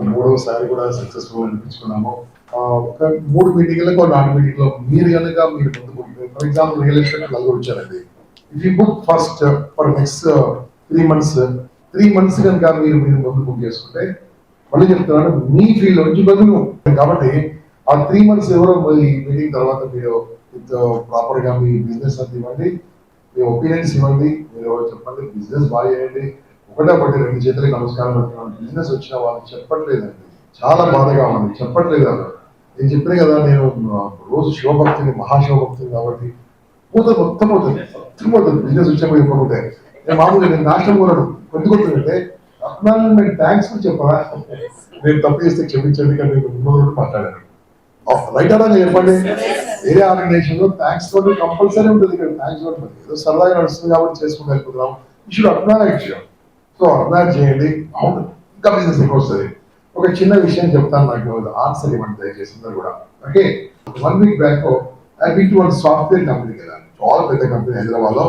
మూడవసారి కూడా సక్సెస్ఫుల్ అనిపించుకున్నాము. ఒక 3 మీటింగ్లకు 4 మీటింగ్లో మీరు కనుక మీరు ముందుకు, ఫర్ ఎగ్జాంపుల్ రియల్ ఎస్టేట్ నలుగురు వచ్చారండి. If you book first for next 3 months కనుక మీరు ముందు బుక్ చేసుకుంటే, మళ్ళీ చెప్తున్నాను, మీ ఫీల్డ్ నుంచి బదులు. కాబట్టి ఆ 3 months ఎవరో మీటింగ్ తర్వాత మీరు ప్రాపర్ గా మీ బిజినెస్ అంత ఇవ్వండి, మీ ఒపీనియన్స్ ఇవ్వండి, మీరు చెప్పండి బిజినెస్ బాగా చేయండి. ఒకటే 2 చేతులకి నమస్కారం పెట్టుకున్నాను. బిజినెస్ వచ్చిన వాళ్ళు చెప్పట్లేదండి, చాలా బాధగా ఉంది, చెప్పట్లేదు. నేను చెప్పిన కదా, నేను రోజు శివభక్తిని, మహాశివభక్తిని, కాబట్టి మొత్తం పోతుంది బిజినెస్ వచ్చే చెప్పకపోతే. నేను మామూలుగా నేను నాశనం కొనడు కొద్దిగొస్తుందంటే అప్నాల్మెంట్ థ్యాంక్స్ అని చెప్పరా, నేను తప్పు చేస్తే క్షమించండి కానీ నేను ముందు మాట్లాడాను. రైట్ అలా చెప్పండి. వేరే ఆర్గనైజేషన్ లో థ్యాంక్స్ తోటి కంపల్సరీ ఉంటుంది, ఇక్కడ థ్యాంక్స్ ఉంటుంది. ఏదో సరదాగా నడుస్తుంది కాబట్టి చేసుకుంటూ వెళ్ళిపోతున్నాం. ఇష్యూడ్ అప్నాలెడ్జ్. సో అప్నాలెడ్జ్ చేయండి, అవును ఇంకా బిజినెస్ ఎక్కువ వస్తుంది. ఒక చిన్న విషయం చెప్తాను, నాకు ఆన్సర్ ఇవ్వండి దయచేసి అందరూ కూడా. Okay, 1 week back I been to one software కంపెనీకి వెళ్ళాను. చాలా పెద్ద కంపెనీ హైదరాబాద్ లో,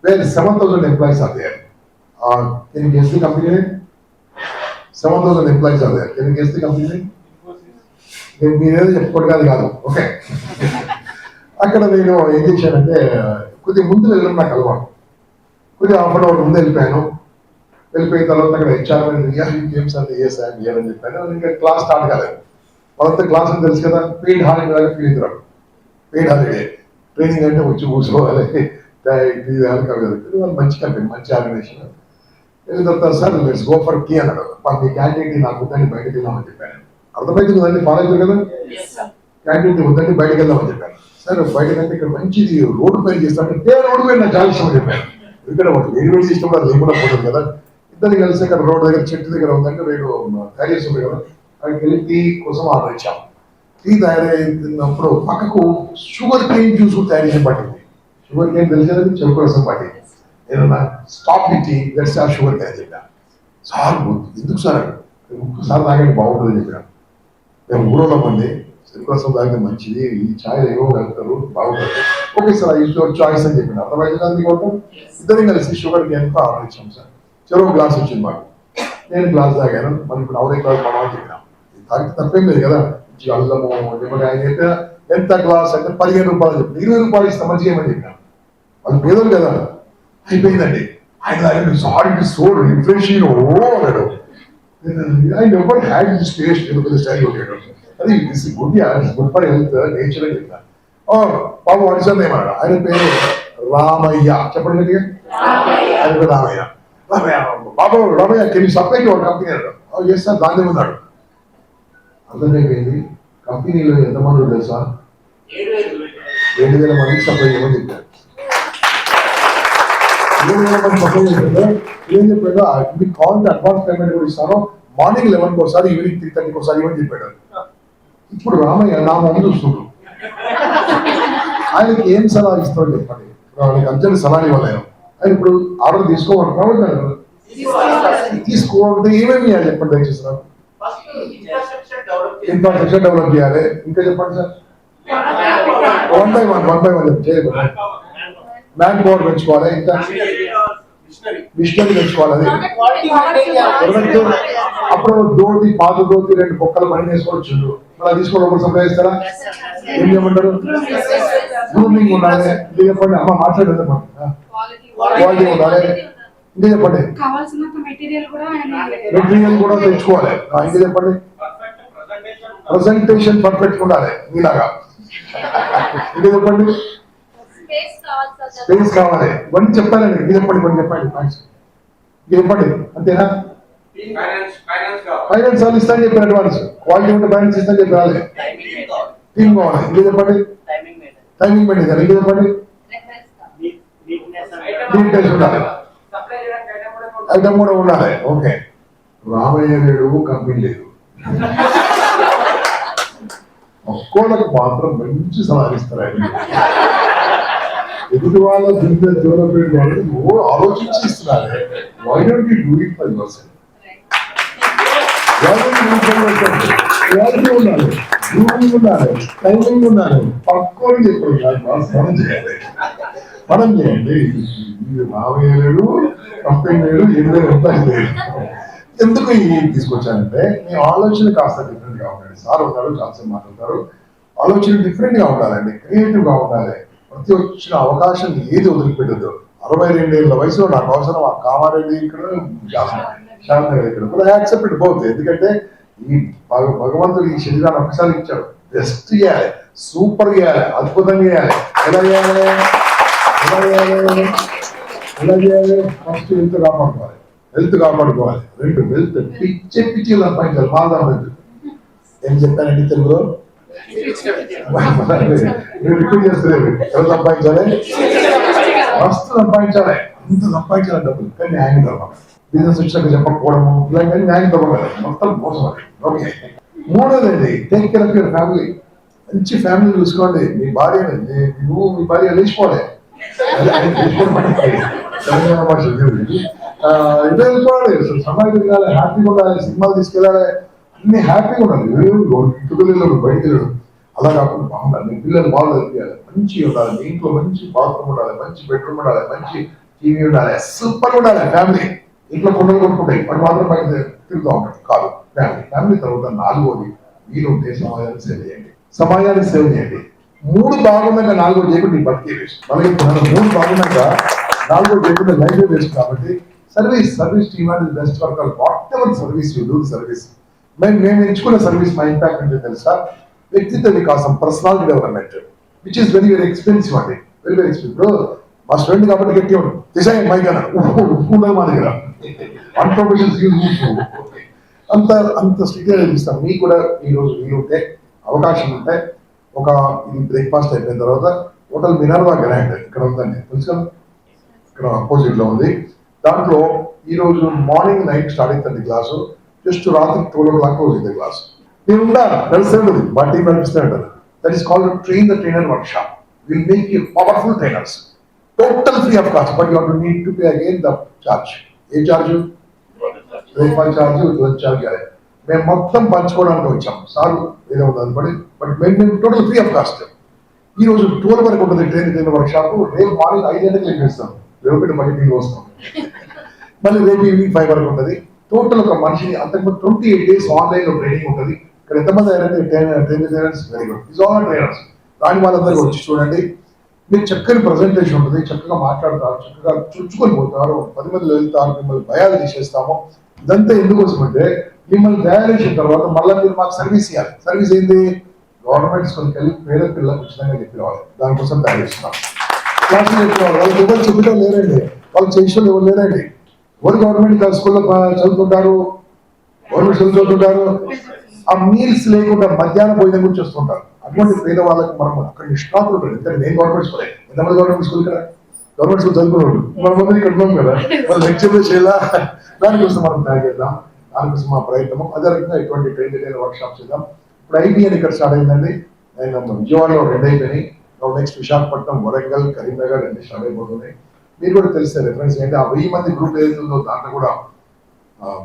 where 7,000 employees are there. Can you guess the company name? 7,000 employees are there. Can you guess the company name? మీరేదో చెప్పుకోవడం కాదు. ఓకే, అక్కడ నేను ఏం చేశానంటే, కొద్దిగా ముందు వెళ్ళడం నాకు అలవాటు. కొద్దిగా హాఫ్ అన్ అవర్ ముందు వెళ్ళిపోయాను. వెళ్ళిపోయిన తర్వాత అక్కడ హెచ్ఆర్ గేమ్స్ అంటే అని చెప్పాను. ఇంకా క్లాస్ స్టార్ట్ కాలేదు. వాళ్ళంతా క్లాస్ అని తెలుసు కదా, పెయిడ్ హాలిడే లాగా ఫీల్ అవుతారు. పెయిడ్ హాలిడే ట్రైనింగ్ అంటే వచ్చి కూర్చోవాలి, వాళ్ళు మంచి కంపెనీ, మంచి ఆర్గనైజేషన్. వెళ్ళిన తర్వాత sir let's go for tea అన్నాడు. మీ క్యాంటీన్ నాకు వద్దని బయటకు వెళ్దామని చెప్పాను. అర్థమైంది కదండి, ఫాలో అవుతుంది కదా. క్యాంటీన్ వద్దండి బయటకు వెళ్దామని చెప్పాను. సార్ బయటకంటే ఇక్కడ మంచిది రోడ్డు పైన చేస్తానంటే రోడ్డు పైన నాకు చాలా ఇష్టం అని చెప్పాను. ఇక్కడ వాడు వేడి ఇష్టం కూడా లేకుండా పోతుంది కదా. ఇద్దరు కలిసి అక్కడ రోడ్డు దగ్గర చెట్టు దగ్గర ఉందంటే రేడు తయారు చేసి ఉంది కదా, అక్కడికి వెళ్ళి టీ కోసం ఆర్డర్ ఇచ్చాము. టీ తయారైనప్పుడు పక్కకు షుగర్ కేన్ జ్యూస్ తయారు చేసి పట్టింది. షుగర్ కేన్ తెలిసేది చెరుకు రసం పట్టింది. నేను stop the tea, let's have sugar cane చెప్పాను. సార్ ఎందుకు సార్, ఒక్కసారి తాగండి బాగుంటుంది చెప్పాను. మేము ఊరోళ్ళ మంది, చెరుకు రసం తాగితే మంచిది, ఈ ఛాయ్ ఏవో కలుపుతారు బాగుంటుంది. ఓకే సార్, యువర్ చాయిస్ అని చెప్పాను. అర్థమైంది కోసం ఇద్దరు కలిసి షుగర్ కేన్ ఆర్డర్ ఇచ్చాము సార్. చెరువు గ్లాస్ వచ్చింది మాకు, నేను గ్లాస్ తాగాను. మరి ఇప్పుడు అవరే గ్లాస్ మనం చెప్పినాం, తాగితే తప్పేం లేదు కదా. అల్లము నిమ్మకాయ అయితే ఎంత గ్లాస్ అంటే 15 రూపాయలు చెప్పి 20 రూపాయలు ఇస్తాం మంచిగా ఏమని చెప్పినాం. వాళ్ళు పేదలు కదా. అయిపోయిందండి. ఆయన సారీ సో రిఫ్రెషింగ్ అన్నాడు. I never had this taste, style కొట్టాడు. అది this good, good for health, nature అని చెప్పిన. బాబు వాట్సాప్ ఏమన్నాడు, ఆయన పేరు రామయ్య, చెప్పండి గట్టిగా. ఆయన పేరు రామయ్య. బాబు Ramaiah, can you supply to our company అన్నాడు. ఎస్ సార్, దాన్ని ఉన్నాడు. అర్థమైపోయింది. కంపెనీలో ఎంతమంది ఉండదు సార్, 7,000 మందికి సప్లై చేయమని చెప్పారు. 7,000 మంది సప్లై చేస్తుంటే ఏం చెప్పాడు, మీకు కావాలంటే అడ్వాన్స్ పేమెంట్ కూడా ఇస్తాను, మార్నింగ్ 11 ఒకసారి, ఈవినింగ్ 3:30 ఒకసారి ఇవ్వని చెప్పాడు. ఇప్పుడు రామయ్య నా మొహం చూస్తున్నాడు. ఆయనకి ఏం సలహా ఇస్తామని చెప్పండి. ఆయనకి అంచెలు సలహా ఇవ్వలేను. ఆయన ఇప్పుడు ఆర్డర్ తీసుకోమంటున్నాడు. తీసుకోవాలంటే ఏమేమి చేయాలి చెప్పండి దయచేసి. ఇన్ఫ్రాస్ట్రక్చర్ డెవలప్ చేయాలి. ఇంకా చెప్పండి సార్. 1 by 1 చేయాలి. మ్యాన్ పవర్ పెంచుకోవాలి. ఇంకా మిషనరీ పెంచుకోవాలి. అది అప్పుడు దోతి, పాత దోతి 2 బొక్కలు పని వేసుకోవచ్చు. మళ్ళీ తీసుకోవడం సంపాదిస్తారా? ఏం చేయమంటారు? గ్రూమింగ్ ఉండాలి. ఇంకా చెప్పండి. అమ్మ మాట్లాడేది క్వాలిటీ ఉండాలి. ఇంకా చెప్పండి. మెటీరియల్ కూడా తెచ్చుకోవాలి. ఇంకా చెప్పండి. ప్రజెంటేషన్ పర్ఫెక్ట్ ఉండాలి మీలాగా. ఇంకా చెప్పండి. స్పేస్ కావాలి. ఇవన్నీ చెప్తానండి. ఇంకా చెప్పండి, కొన్ని చెప్పండి. ఇంకా చెప్పండి. అంతేనా? ఫైనాన్స్ వాళ్ళు ఇస్తాను చెప్పారు, అడ్వాన్స్. క్వాలిటీ ఉంటే ఫైనాన్స్ ఇస్తాను చెప్పి రాలే. టీమ్ కావాలి. ఇంకా చెప్పండి. టైమింగ్ పెట్టింది. ఇంకా చెప్పండి. నీట్నెస్ ఉండాలి. ఐటమ్ కూడా ఉండాలి. ఓకే, రామయ్య లేడు, కంపెనీ లేదు. ఒక్కోళ్ళకు మాత్రం మంచి సలహా ఇస్తారు ఆయన. ఎదుటి వాళ్ళ బిజినెస్ డెవలప్మెంట్ వాళ్ళకి ఆలోచించి ఇస్తున్నారు. Why don't you do it for yourself? Quality ఉండాలి, గ్రూమింగ్ ఉండాలి, టైమింగ్ ఉండాలి. పక్కోని చెప్పండి, మనం చేయాలి. మనం చేయండి. రామయ్య లేడు, కంపెనీ లేడు, 7,000 రూపాయలు లేదు. ఎందుకు ఈ తీసుకొచ్చానంటే మీ ఆలోచన కాస్త డిఫరెంట్ గా ఉండాలి. సార్ ఉన్నాడు చాలాసేపు మాట్లాడతారు, ఆలోచన డిఫరెంట్ గా ఉండాలండి, క్రియేటివ్ గా ఉండాలి. ప్రతి వచ్చిన అవకాశం ఏది వదిలిపెట్టదు. 62 ఏళ్ళ వయసులో నాకు అవసరం ఆ కామారెడ్డి ఇక్కడ శాంతనగర్ ఇక్కడ యాక్సెప్టెడ్ బోత్. ఎందుకంటే ఈ భగవంతుడు ఈ శరీరాన్ని ఒకసారి ఇచ్చాడు, బెస్ట్ చేయాలి, సూపర్ చేయాలి, అద్భుతంగా చేయాలి. ఎలా చేయాలి ఎలా చేయాలి ఎలా చేయాలి? ఫస్ట్ హెల్త్ కాపాడుకోవాలి, హెల్త్ కాపాడుకోవాలి. రెండు హెల్త్ పిచ్చి పిచ్చి సంపాదించాలి. మాదా ఏం చెప్పానండి తెలుగులో? రిపీట్ చేస్తలేదు. ఎలా సంపాదించాలి? మస్తు సంపాదించాలి, అంత సంపాదించాలి డబ్బులు. కానీ న్యాయం తవ్వాలి. బిజినెస్ వచ్చాక చెప్పకపోవడము ఇలాంటి న్యాయం తవ్వగలరు, మొత్తం మోసం. ఓకే. మూడోదండి, take care of your family. మంచి ఫ్యామిలీ చూసుకోండి. మీ భార్యని నువ్వు మీ భార్య లేచిపోవాలి, తెలంగాణ భాష ఇదే చూడాలి. సమాజం వెళ్ళాలి, హ్యాపీగా ఉండాలి, సినిమాలు తీసుకెళ్ళాలి, అన్ని హ్యాపీగా ఉండాలి. ఇంటికి బయటకు వెళ్ళడు. అలా కాకుండా బాగుండాలి. మీ పిల్లలు బాగా చదివియాలి, మంచిగా ఉండాలి. మీ ఇంట్లో మంచి బాత్రూమ్ ఉండాలి, మంచి బెడ్రూమ్ ఉండాలి, మంచి టీవీ ఉండాలి, సూపర్ ఉండాలి. ఫ్యామిలీ ఇంట్లో కొండలు కొట్టుకుంటాయి, వాడు మాత్రం బయట తిరుగుతూ ఉంటాడు. కాదు, ఫ్యామిలీ. ఫ్యామిలీ తర్వాత నాలుగోది, మీరు ఉంటే సమాజాన్ని సేవ చేయండి, సమాజానికి సేవ చేయండి. మూడు బాగున్నాక నాలుగోది చేయకుండా బతికే వేస్ట్. అలాగే మూడు బాగున్నాక నాలుగోది చేయకుండా లైఫ్ వేస్ట్. కాబట్టి సర్వీస్ టీమ్ అనేది best work. Whatever service you do service. మేము ఎంచుకున్న సర్వీస్ మా ఇంపాక్ట్ అంటే తెలుసా? వ్యక్తిత్వ వికాసం, personality development, which is very very expensive అండి. Very very expensive. మా స్టూడెంట్ కాబట్టి గట్టి ఉంటాడు, దిశాయి మైక్ అన్నాడు, ఉండదు మా దగ్గర. వన్ ప్రొఫెషన్స్ అంత స్ట్రిక్ట్ గా చూపిస్తాం. మీకు కూడా ఈరోజు వీలుంటే అవకాశం ఉంటే ఒక ఇది బ్రేక్ఫాస్ట్ అయిపోయిన తర్వాత హోటల్ మినర్వా గ్రాండ్ ఇక్కడ ఉందండి, తెలుసు కదా, ఇక్కడ అపోజిట్ లో ఉంది. దాంట్లో ఈరోజు మార్నింగ్ నైట్ స్టార్ట్ అవుతుంది క్లాసు, జస్ట్ రాత్రి 12 o'clock క్లోజ్ అవుతుంది క్లాస్. నేను ఉండా నడుస్తుంది, మా టీం నడిపిస్తూ ఉంటారు. That is called train the trainer work shop. Will make you powerful trainers, total free of cost. But you have to need to pay again the charge. A charge? Breakfast charge, lunch charge. మేము మొత్తం పంచుకోవడానికి వచ్చాం. Sir ఏదో ఉంది but మేము total free of cost. ఈ రోజు 12 వరకు ఉంటుంది ట్రైన్ వర్క్ షాప్. రేపు మార్నింగ్ 5 గంటలకు లెక్కిస్తాం, రేపు మళ్ళీ టీవీ వస్తాం. మళ్ళీ రేపు ఈవినింగ్ 5 వరకు ఉంటుంది. టోటల్ ఒక మనిషిని అంతకుముందు 28 days ఆన్లైన్ లో ట్రైనింగ్ ఉంటుంది. ఇక్కడ ఎంతమంది అయినా trainers very good. Is all trainers. రాని వాళ్ళందరూ వచ్చి చూడండి. మీకు చక్కని ప్రజెంటేషన్ ఉంటుంది, చక్కగా మాట్లాడతారు, చక్కగా చుచ్చుకొని పోతారు, 10 మందిలో వెళ్తారు, మిమ్మల్ని భయాలు తీసేస్తాము. ఇదంతా ఎందుకోసం అంటే మిమ్మల్ని తయారు చేసిన తర్వాత మళ్ళీ మీరు మాకు సర్వీస్ ఇవ్వాలి. సర్వీస్ ఏంటి? గవర్నమెంట్ స్కూల్కి వెళ్ళి పేద పిల్లలకు ఉచితంగా చెప్పి రావాలి. దానికోసం తయారు చేస్తున్నాం. క్లాసులు చెప్పేవాళ్ళు వాళ్ళకి ఎవరు చెప్పడం లేరండి, వాళ్ళు చేసిన ఎవరు లేరండి. ఎవరు గవర్నమెంట్ స్కూల్లో చదువుతుంటారు, గవర్నమెంట్ స్కూల్ చదువుతుంటారు, ఆ మీల్స్ లేకుండా మధ్యాహ్నం భోజనం గురించి వస్తుంటారు. అటువంటి పేద వాళ్ళకి మనం అక్కడ నిష్ణాతులు ఉంటుంది. ఎందుకంటే నేను గవర్నమెంట్ స్కూలే, ఎంతమంది గవర్నమెంట్ స్కూల్ కదా, గవర్నమెంట్ స్కూల్ చదువుకున్నాడు, మన ఇక్కడ ఉన్నాం కదా, వాళ్ళు లెక్చర్లు చేయాలా. దానికోసం మనం తయారు చేద్దాం, దానికోసం మా ప్రయత్నం. అదే రకంగా ఇటువంటి ట్రైన్ వర్క్ షాప్ చేద్దాం. ఇప్పుడు IBN ఇక్కడ స్టార్ట్ అయిందండి. నేను విజయవాడలో 2 అయిపోయినాయి. నెక్స్ట్ విశాఖపట్నం, వరంగల్, కరీంనగర్ 2 స్టార్ట్ అయిపోతున్నాయి. మీరు కూడా తెలిసే రిఫరెన్స్ ఏంటి, ఆ 1000 మంది గ్రూప్ ఏదైతుందో దాంట్లో కూడా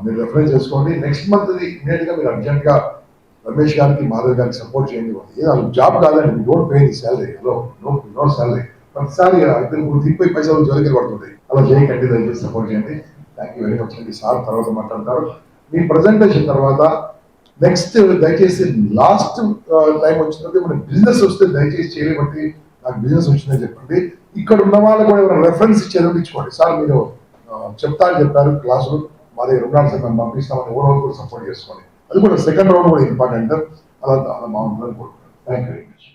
మీరు రెఫరెన్స్ చేసుకోండి. నెక్స్ట్ మంత్ ఇమీడియట్ గా మీరు అర్జెంట్ గా రమేష్ గారికి, మాధవ్ గారికి సపోర్ట్ చేయండి. ఏదో జాబ్ కాదండి, మీ don't pay the salary. Hello, no salary. ప్రతిసారి ఇద్దరు 30 పైసలు జోలికి పడుతుంది. అలా చేయకండి, దయచేసి సపోర్ట్ చేయండి. థ్యాంక్ యూ వెరీ మచ్ అండి. సార్ తర్వాత మాట్లాడతారు. మీ ప్రజెంటేషన్ తర్వాత నెక్స్ట్ దయచేసి లాస్ట్ టైం వచ్చినప్పుడు మన బిజినెస్ వస్తే దయచేసి చేయలేబట్టి నాకు బిజినెస్ వచ్చిందని చెప్పండి. ఇక్కడ ఉన్న వాళ్ళు కూడా ఎవరైనా రెఫరెన్స్ ఇచ్చేది ఇచ్చుకోండి. సార్ మీరు చెప్తా అని చెప్పారు క్లాసులు, మరి 2 సార్ మేము పంపిస్తామని ఓవరాల్ కూడా సపోర్ట్ చేసుకోండి. అది కూడా సెకండ్ రౌండ్ కూడా ఇంపార్టెంట్. అలా బాగుంటుందని కోరుకుంటున్నాను. Thank you very much.